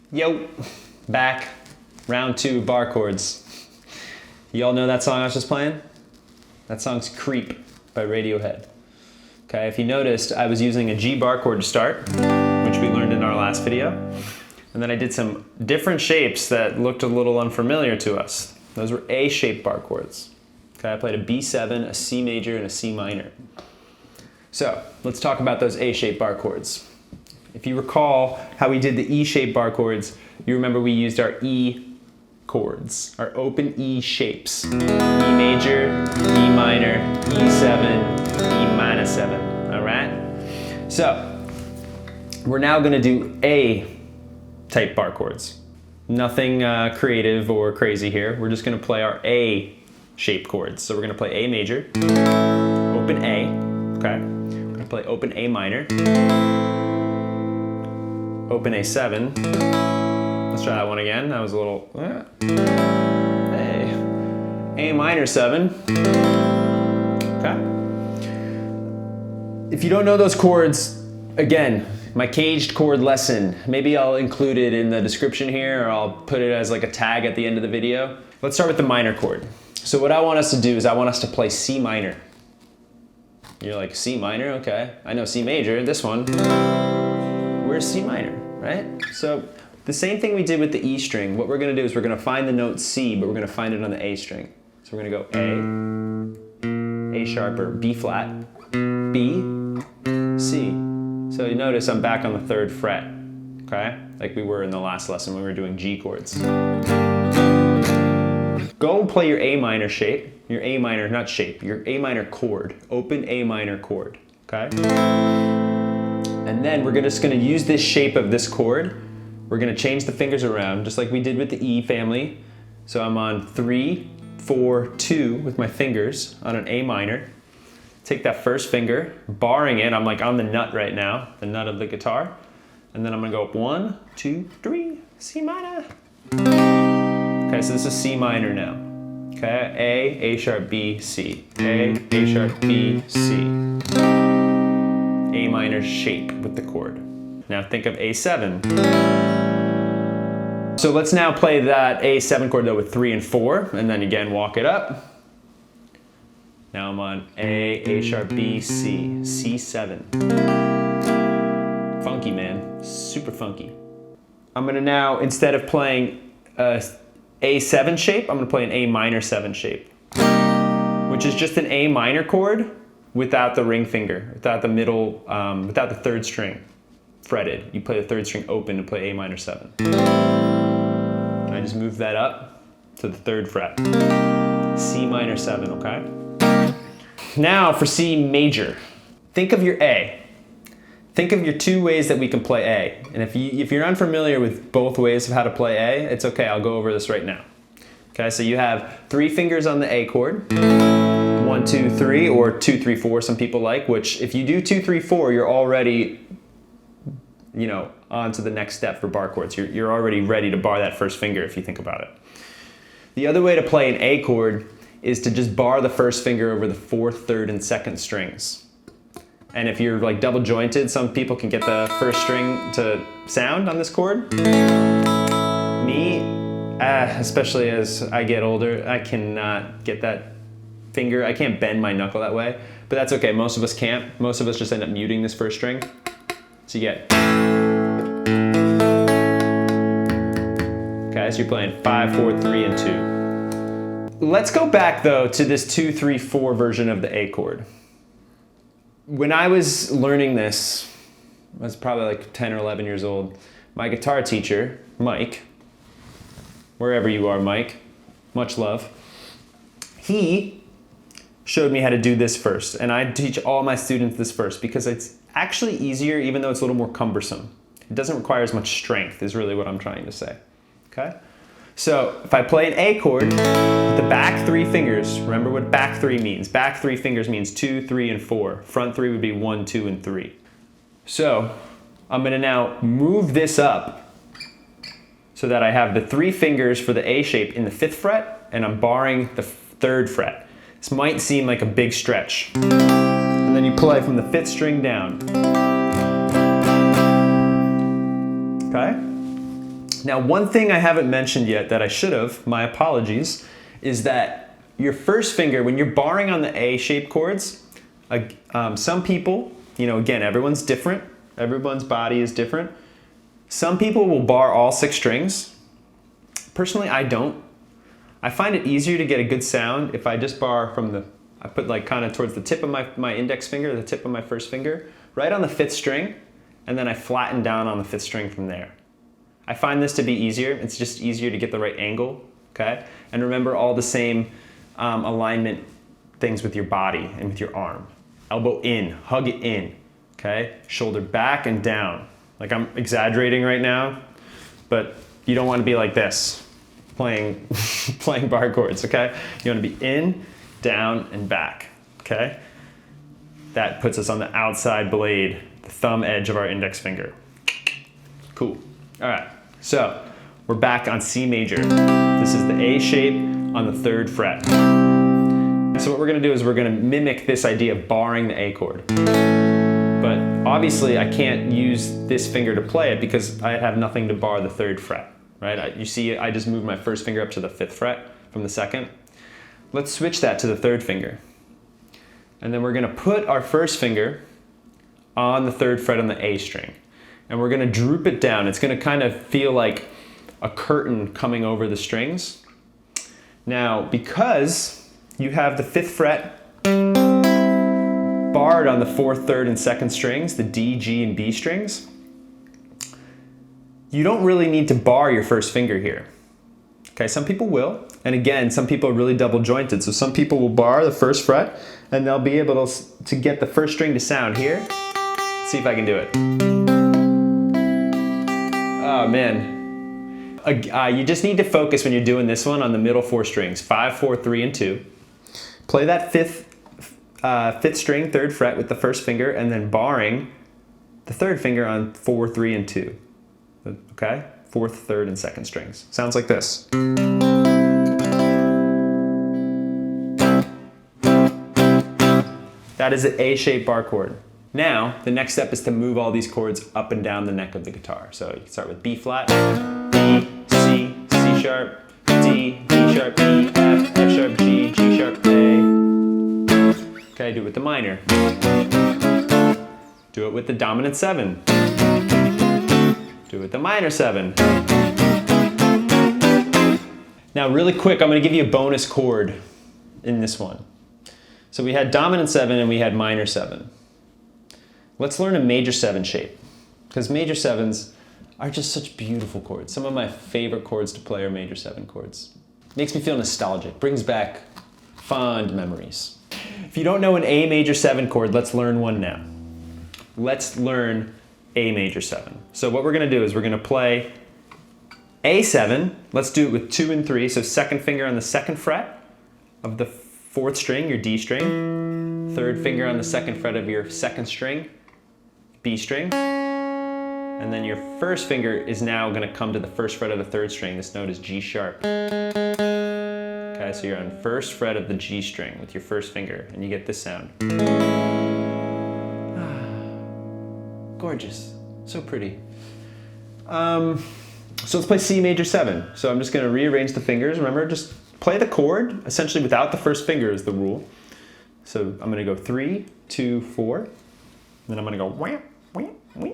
Yo, back, round 2 bar chords. You all know that song I was just playing? That song's Creep by Radiohead. Okay, if you noticed, I was using a G bar chord to start, which we learned in our last video. And then I did some different shapes that looked a little unfamiliar to us. Those were A-shaped bar chords. Okay, I played a B7, a C major, and a C minor. So, let's talk about those A-shaped bar chords. If you recall how we did the E-shaped bar chords, you remember we used our E chords, our open E shapes. E major, E minor, E7, E minor 7, all right? So, we're now gonna do A-type bar chords. Nothing creative or crazy here. We're just gonna play our A-shaped chords. So we're gonna play A major, open A, okay? We're gonna play open A minor, open A7. Let's try that one again. That was a little, hey. A minor 7, okay? If you don't know those chords, again, my caged chord lesson, maybe I'll include it in the description here, or I'll put it as like a tag at the end of the video. Let's start with the minor chord. So what I want us to do is I want us to play C minor. You're like, C minor, okay. I know C major, this one. Where's C minor, right? So the same thing we did with the E string, what we're gonna do is we're gonna find the note C, but we're gonna find it on the A string. So we're gonna go A sharp or B flat, B, C. So you notice I'm back on the 3rd fret, okay? Like we were in the last lesson when we were doing G chords. Go play your A minor shape, your A minor, not shape, your A minor chord, open A minor chord, okay? And then we're just gonna use this shape of this chord. We're gonna change the fingers around, just like we did with the E family. So I'm on 3, 4, 2 with my fingers on an A minor. Take that first finger, barring it, I'm like on the nut right now, the nut of the guitar. And then I'm gonna go up 1, 2, 3, C minor. Okay, so this is C minor now. Okay, A sharp, B, C. A sharp, B, C. A minor shape with the chord. Now think of A7. So let's now play that A7 chord though with 3 and 4, and then again walk it up. Now I'm on A sharp, B, C, C7. Funky, man, super funky. I'm gonna now, instead of playing a A7 shape, I'm gonna play an A minor 7 shape, which is just an A minor chord without the ring finger, without the middle, without the 3rd string fretted. You play the 3rd string open to play A minor 7. And I just move that up to the 3rd fret. C minor 7, okay? Now for C major. Think of your A. Think of your 2 ways that we can play A. And if you're unfamiliar with both ways of how to play A, it's okay, I'll go over this right now. Okay, so you have 3 fingers on the A chord. 1, 2, 3, or 2, 3, 4, some people like, which if you do 2, 3, 4, you're already, you know, on to the next step for bar chords. You're already ready to bar that first finger if you think about it. The other way to play an A chord is to just bar the first finger over the 4th, 3rd, and 2nd strings. And if you're like double jointed, some people can get the 1st string to sound on this chord. Me, especially as I get older, I cannot get that finger, I can't bend my knuckle that way, but that's okay, most of us can't. Most of us just end up muting this 1st string. So you get, okay, so you're playing 5, 4, 3, and 2. Let's go back though to this 2, 3, 4 version of the A chord. When I was learning this, I was probably like 10 or 11 years old, my guitar teacher, Mike, wherever you are, Mike, much love, he showed me how to do this first. And I teach all my students this first because it's actually easier even though it's a little more cumbersome. It doesn't require as much strength is really what I'm trying to say, okay? So if I play an A chord with the back 3 fingers, remember what back 3 means. Back 3 fingers means 2, 3, and 4. Front 3 would be 1, 2, and 3. So I'm gonna now move this up so that I have the 3 fingers for the A shape in the 5th fret, and I'm barring the 3rd fret. This might seem like a big stretch. And then you play from the 5th string down. Okay? Now, one thing I haven't mentioned yet that I should have, my apologies, is that your first finger, when you're barring on the A-shaped chords, some people, again, everyone's different. Everyone's body is different. Some people will bar all 6 strings. Personally, I don't. I find it easier to get a good sound if I just bar from I put like kind of towards the tip of my index finger, the tip of my first finger, right on the 5th string, and then I flatten down on the 5th string from there. I find this to be easier. It's just easier to get the right angle, okay? And remember all the same alignment things with your body and with your arm. Elbow in, hug it in, okay? Shoulder back and down. Like I'm exaggerating right now, but you don't want to be like this, playing bar chords, okay? You want to be in, down, and back, okay? That puts us on the outside blade, the thumb edge of our index finger. Cool. All right, so we're back on C major. This is the A shape on the 3rd fret. So what we're gonna do is we're gonna mimic this idea of barring the A chord. But obviously I can't use this finger to play it because I have nothing to bar the 3rd fret, right? You see, I just moved my first finger up to the 5th fret from the 2nd. Let's switch that to the 3rd finger. And then we're gonna put our first finger on the 3rd fret on the A string. And we're gonna droop it down. It's gonna kind of feel like a curtain coming over the strings. Now, because you have the 5th fret barred on the 4th, 3rd, and 2nd strings, the D, G, and B strings, you don't really need to bar your first finger here. Okay, some people will. And again, some people are really double jointed. So some people will bar the 1st fret and they'll be able to get the 1st string to sound here. Let's see if I can do it. Oh man. You just need to focus when you're doing this one on the middle 4 strings, 5, 4, 3, and 2. Play that 5th string, 3rd fret with the 1st finger and then barring the 3rd finger on 4, 3, and 2. Okay? 4th, 3rd, and 2nd strings. Sounds like this. That is an A-shaped bar chord. Now, the next step is to move all these chords up and down the neck of the guitar. So you can start with B flat, B, C, C sharp, D, D sharp, E, F, F sharp, G, G sharp, A. Okay, do it with the minor. Do it with the dominant 7. Do it with the minor 7. Now, really quick, I'm going to give you a bonus chord in this one. So we had dominant 7 and we had minor 7. Let's learn a major 7 shape, because major 7s are just such beautiful chords. Some of my favorite chords to play are major 7 chords. Makes me feel nostalgic, brings back fond memories. If you don't know an A major 7 chord, let's learn one now. Let's learn A major 7. So what we're going to do is we're going to play A7. Let's do it with 2 and 3. So 2nd finger on the 2nd fret of the 4th string, your D string. 3rd finger on the 2nd fret of your 2nd string, B string. And then your 1st finger is now going to come to the 1st fret of the 3rd string. This note is G sharp. Okay, so you're on 1st fret of the G string with your 1st finger, and you get this sound. Gorgeous, so pretty. So let's play C major 7. So I'm just going to rearrange the fingers. Remember, just play the chord, essentially without the 1st finger is the rule. So I'm going to go 3, 2, 4. And then I'm going to go wham, wham, wham.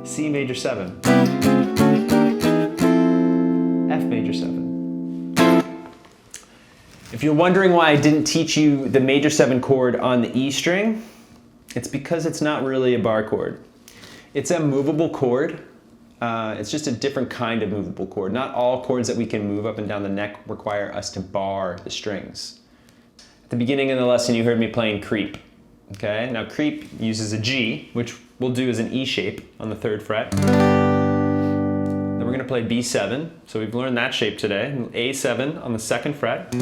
C major 7. F major 7. If you're wondering why I didn't teach you the major 7 chord on the E string, it's because it's not really a bar chord. It's a movable chord. It's just a different kind of movable chord. Not all chords that we can move up and down the neck require us to bar the strings. At the beginning of the lesson, you heard me playing creep. Okay, now creep uses a G, which we'll do as an E shape on the 3rd fret. Then we're going to play B7. So we've learned that shape today. A7 on the 2nd fret.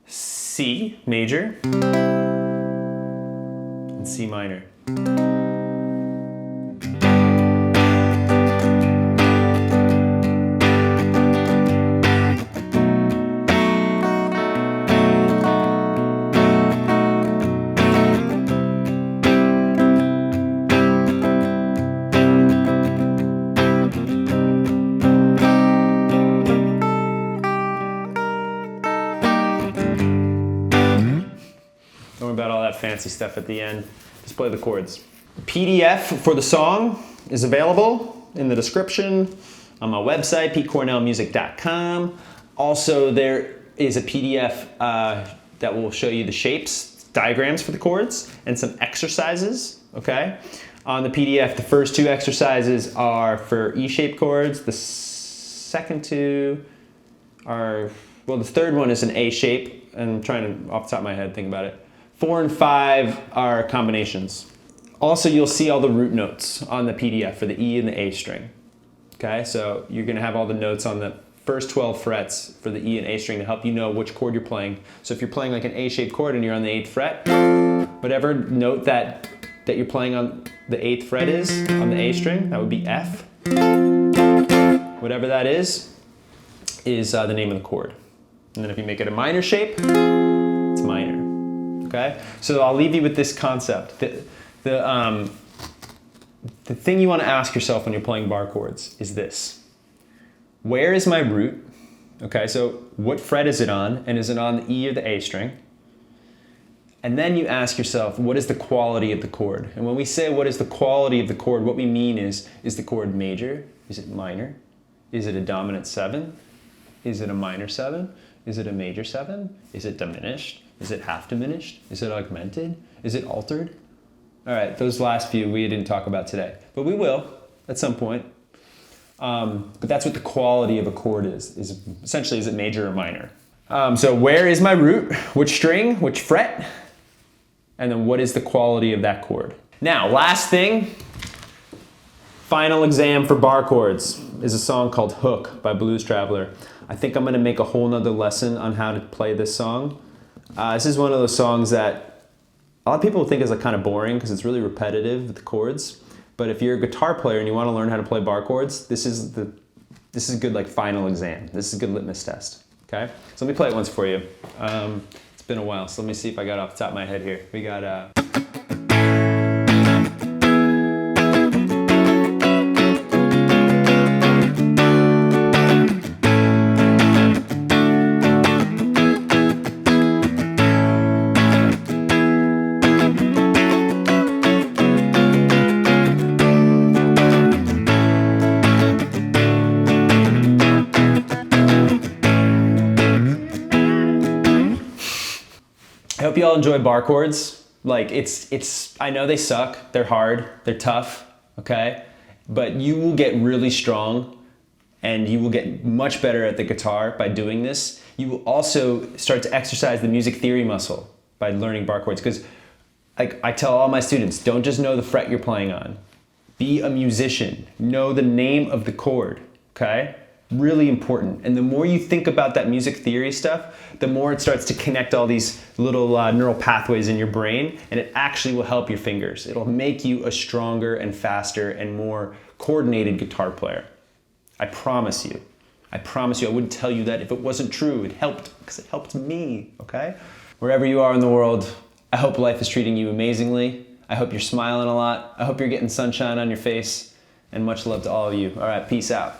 C major. And C minor. Don't worry about all that fancy stuff at the end. Just play the chords. PDF for the song is available in the description on my website, petecornellmusic.com. Also, there is a PDF that will show you the shapes, diagrams for the chords, and some exercises, okay? On the PDF, the first 2 exercises are for E-shaped chords. The second 2 are, well, the third one is an A shape, and I'm trying to, off the top of my head, think about it. 4 and 5 are combinations. Also, you'll see all the root notes on the PDF for the E and the A string. Okay, so you're gonna have all the notes on the first 12 frets for the E and A string to help you know which chord you're playing. So if you're playing like an A-shaped chord and you're on the 8th fret, whatever note that you're playing on the 8th fret is on the A string, that would be F. Whatever that is the name of the chord. And then if you make it a minor shape, it's minor, okay? So I'll leave you with this concept. The thing you want to ask yourself when you're playing bar chords is this. Where is my root? Okay, so what fret is it on? And is it on the E or the A string? And then you ask yourself, what is the quality of the chord? And when we say what is the quality of the chord, what we mean is the chord major? Is it minor? Is it a dominant 7? Is it a minor 7? Is it a major 7? Is it diminished? Is it half diminished? Is it augmented? Is it altered? All right, those last few we didn't talk about today, but we will at some point. But that's what the quality of a chord is essentially, is it major or minor? So where is my root? Which string? Which fret? And then what is the quality of that chord? Now, last thing, final exam for bar chords is a song called Hook by Blues Traveler. I think I'm gonna make a whole nother lesson on how to play this song. This is one of those songs that a lot of people think is like kind of boring because it's really repetitive with the chords. But if you're a guitar player and you want to learn how to play bar chords, this is a good like final exam. This is a good litmus test. Okay, so let me play it once for you. It's been a while, so let me see if I got it off the top of my head here. We got I hope you all enjoy bar chords. Like I know they suck, they're hard, they're tough, okay? But you will get really strong and you will get much better at the guitar by doing this. You will also start to exercise the music theory muscle by learning bar chords, because like I tell all my students, don't just know the fret you're playing on. Be a musician, know the name of the chord, okay? Really important. And the more you think about that music theory stuff, the more it starts to connect all these little neural pathways in your brain, and it actually will help your fingers. It'll make you a stronger and faster and more coordinated guitar player. I promise you. I promise you, I wouldn't tell you that if it wasn't true. It helped because it helped me, okay? Wherever you are in the world, I hope life is treating you amazingly. I hope you're smiling a lot. I hope you're getting sunshine on your face, and much love to all of you. All right, peace out.